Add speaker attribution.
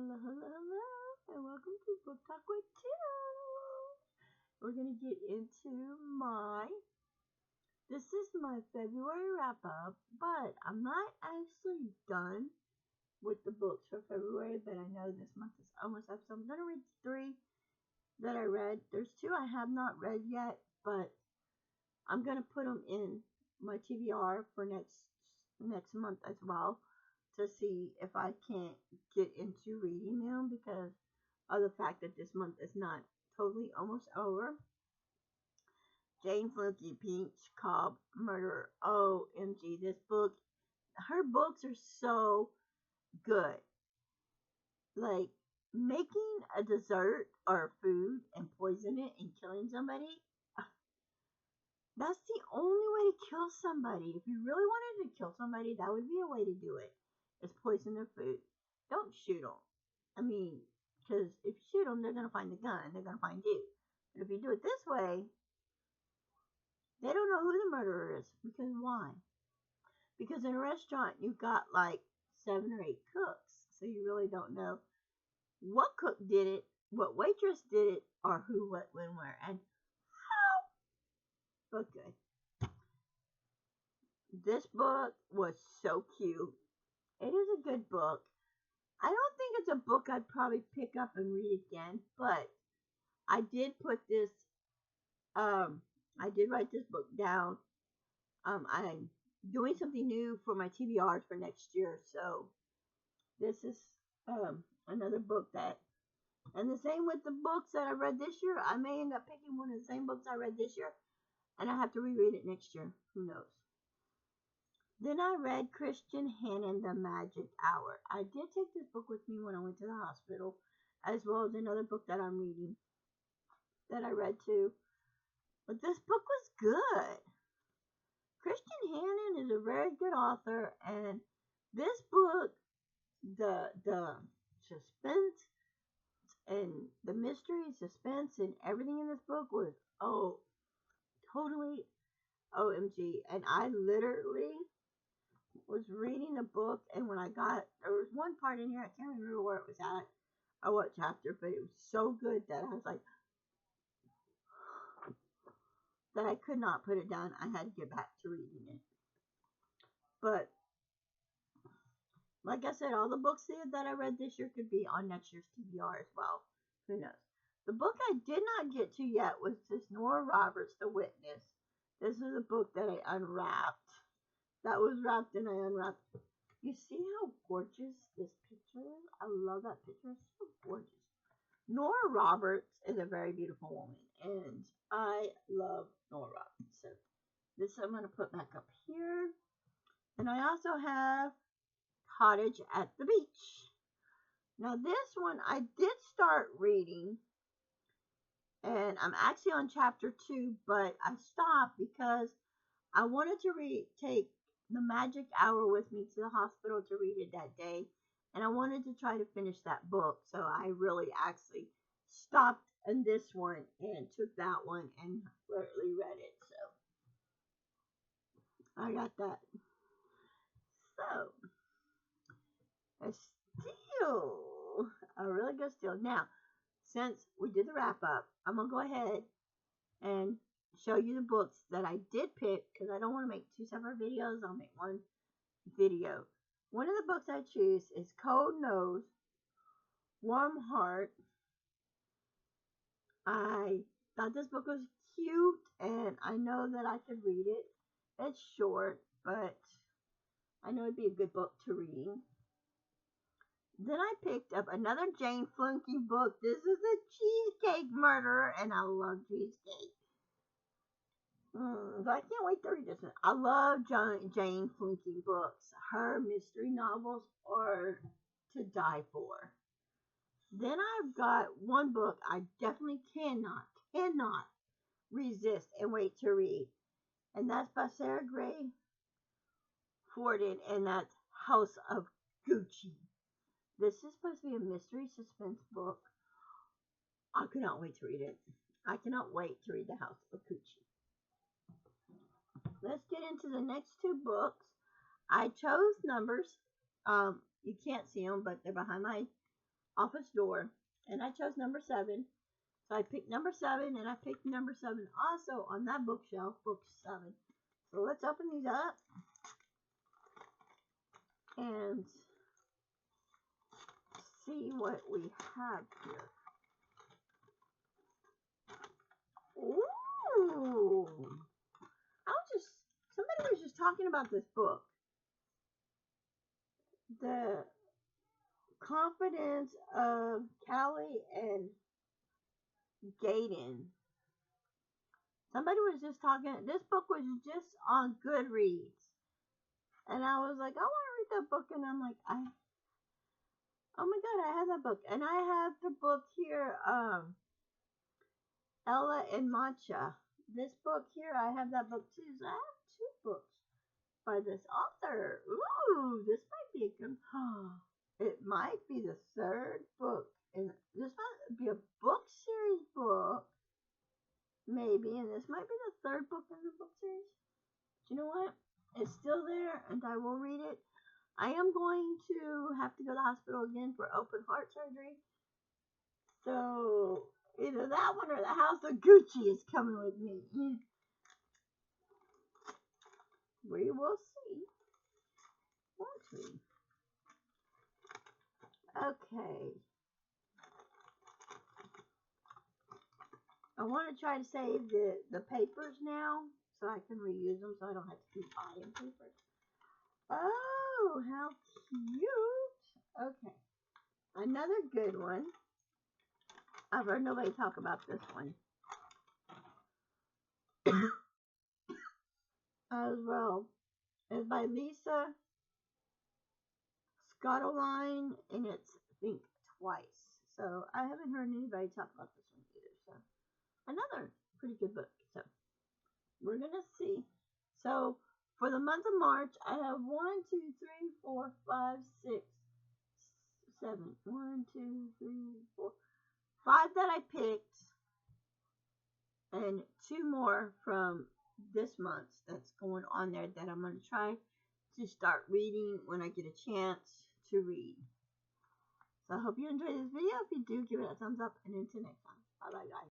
Speaker 1: Hello, hello, hello, and welcome to Book Talk with Two. We're gonna get into this is my February wrap up, but I'm not actually done with the books for February, but I know this month is almost up, so I'm gonna read three that I read. There's two I have not read yet, but I'm gonna put them in my TBR for next month as well to see if I can't get into reading them because of the fact that this month is not totally almost over. Jane Fluke, Peach Cobb Murder. OMG, this book, her books are so good. Like making a dessert or food and poison it and killing somebody. That's the only way to kill somebody. If you really wanted to kill somebody, that would be a way to do it. Is poison their food. Don't shoot them. I mean, because if you shoot them, they're going to find the gun. They're going to find you. But if you do it this way, they don't know who the murderer is. Because why? Because in a restaurant, you've got like 7 or 8 cooks. So you really don't know what cook did it, what waitress did it, or who, what, when, where, and how. But good. This book was so cute. It is a good book. I don't think it's a book I'd probably pick up and read again, but I did put this, I did write this book down. I'm doing something new for my TBRs for next year, so this is another book that, and the same with the books that I read this year. I may end up picking one of the same books I read this year, and I have to reread it next year. Who knows? Then I read Christian Hannon, The Magic Hour. I did take this book with me when I went to the hospital, as well as another book that I'm reading that I read too. But this book was good. Christian Hannon is a very good author, and this book, the suspense and the mystery, suspense, and everything in this book was totally OMG. And I literally was reading a book, and when there was one part in here, I can't remember where it was at or what chapter, but it was so good that I was like, that I could not put it down. I had to get back to reading it. But like I said, all the books that I read this year could be on next year's TBR as well. Who knows? The book I did not get to yet was this Nora Roberts, The Witness. This is a book that I unwrapped. That was wrapped and I unwrapped. You see how gorgeous this picture is? I love that picture. It's so gorgeous. Nora Roberts is a very beautiful woman, and I love Nora Roberts. So this I'm going to put back up here. And I also have Cottage at the Beach. Now this one I did start reading, and I'm actually on chapter 2, but I stopped because I wanted to take The Magic Hour with me to the hospital to read it that day, and I wanted to try to finish that book, so I really actually stopped in this one and took that one and literally read it, so I got that. So, a steal, a really good steal. Now, since we did the wrap up, I'm going to go ahead and show you the books that I did pick, because I don't want to make 2 separate videos. I'll make one video. One of the books I choose is Cold Nose, Warm Heart. I thought this book was cute, and I know that I could read it. It's short, but I know it'd be a good book to read. Then I picked up another Jane Fluke book. This is the Cheesecake Murderer, and I love Cheesecake. I can't wait to read this one. I love Jane Fluke books. Her mystery novels are to die for. Then I've got one book I definitely cannot resist and wait to read. And that's by Sara Forden, and that's House of Gucci. This is supposed to be a mystery suspense book. I cannot wait to read it. I cannot wait to read The House of Gucci. Let's get into the next 2 books. I chose numbers. You can't see them, but they're behind my office door, and I chose number 7. So I picked number 7, and I picked number 7 also on that bookshelf, book 7. So let's open these up and see what we have here. Ooh! Somebody was just talking about this book. The Confidence of Callie and Kayden. Somebody was just talking. This book was just on Goodreads, and I was like, I want to read that book, and I'm like, oh my god, I have that book, and I have the book here, Ella and Matcha. This book here, I have that book too. So I have 2 books by this author. Ooh, this might be a good. It might be the 3rd book, and this might be a book series book, maybe, and this might be the 3rd book in the book series. But you know what? It's still there, and I will read it. I am going to have to go to the hospital again for open heart surgery. So either that one or the House of Gucci is coming with me. We will see. Won't we? Okay. I want to try to save the papers now so I can reuse them so I don't have to keep buying papers. Oh, how cute. Okay. Another good one. I've heard nobody talk about this one as well. It's by Lisa Scottoline, and it's Think Twice. So I haven't heard anybody talk about this one either. So another pretty good book. So we're gonna see. So for the month of March, I have 1, 2, 3, 4, 5, 6, 7. 1, 2, 3, 4, 5 that I picked, and 2 more from this month that's going on there that I'm gonna try to start reading when I get a chance to read. So I hope you enjoyed this video. If you do, give it a thumbs up, and until next time. Bye bye, guys.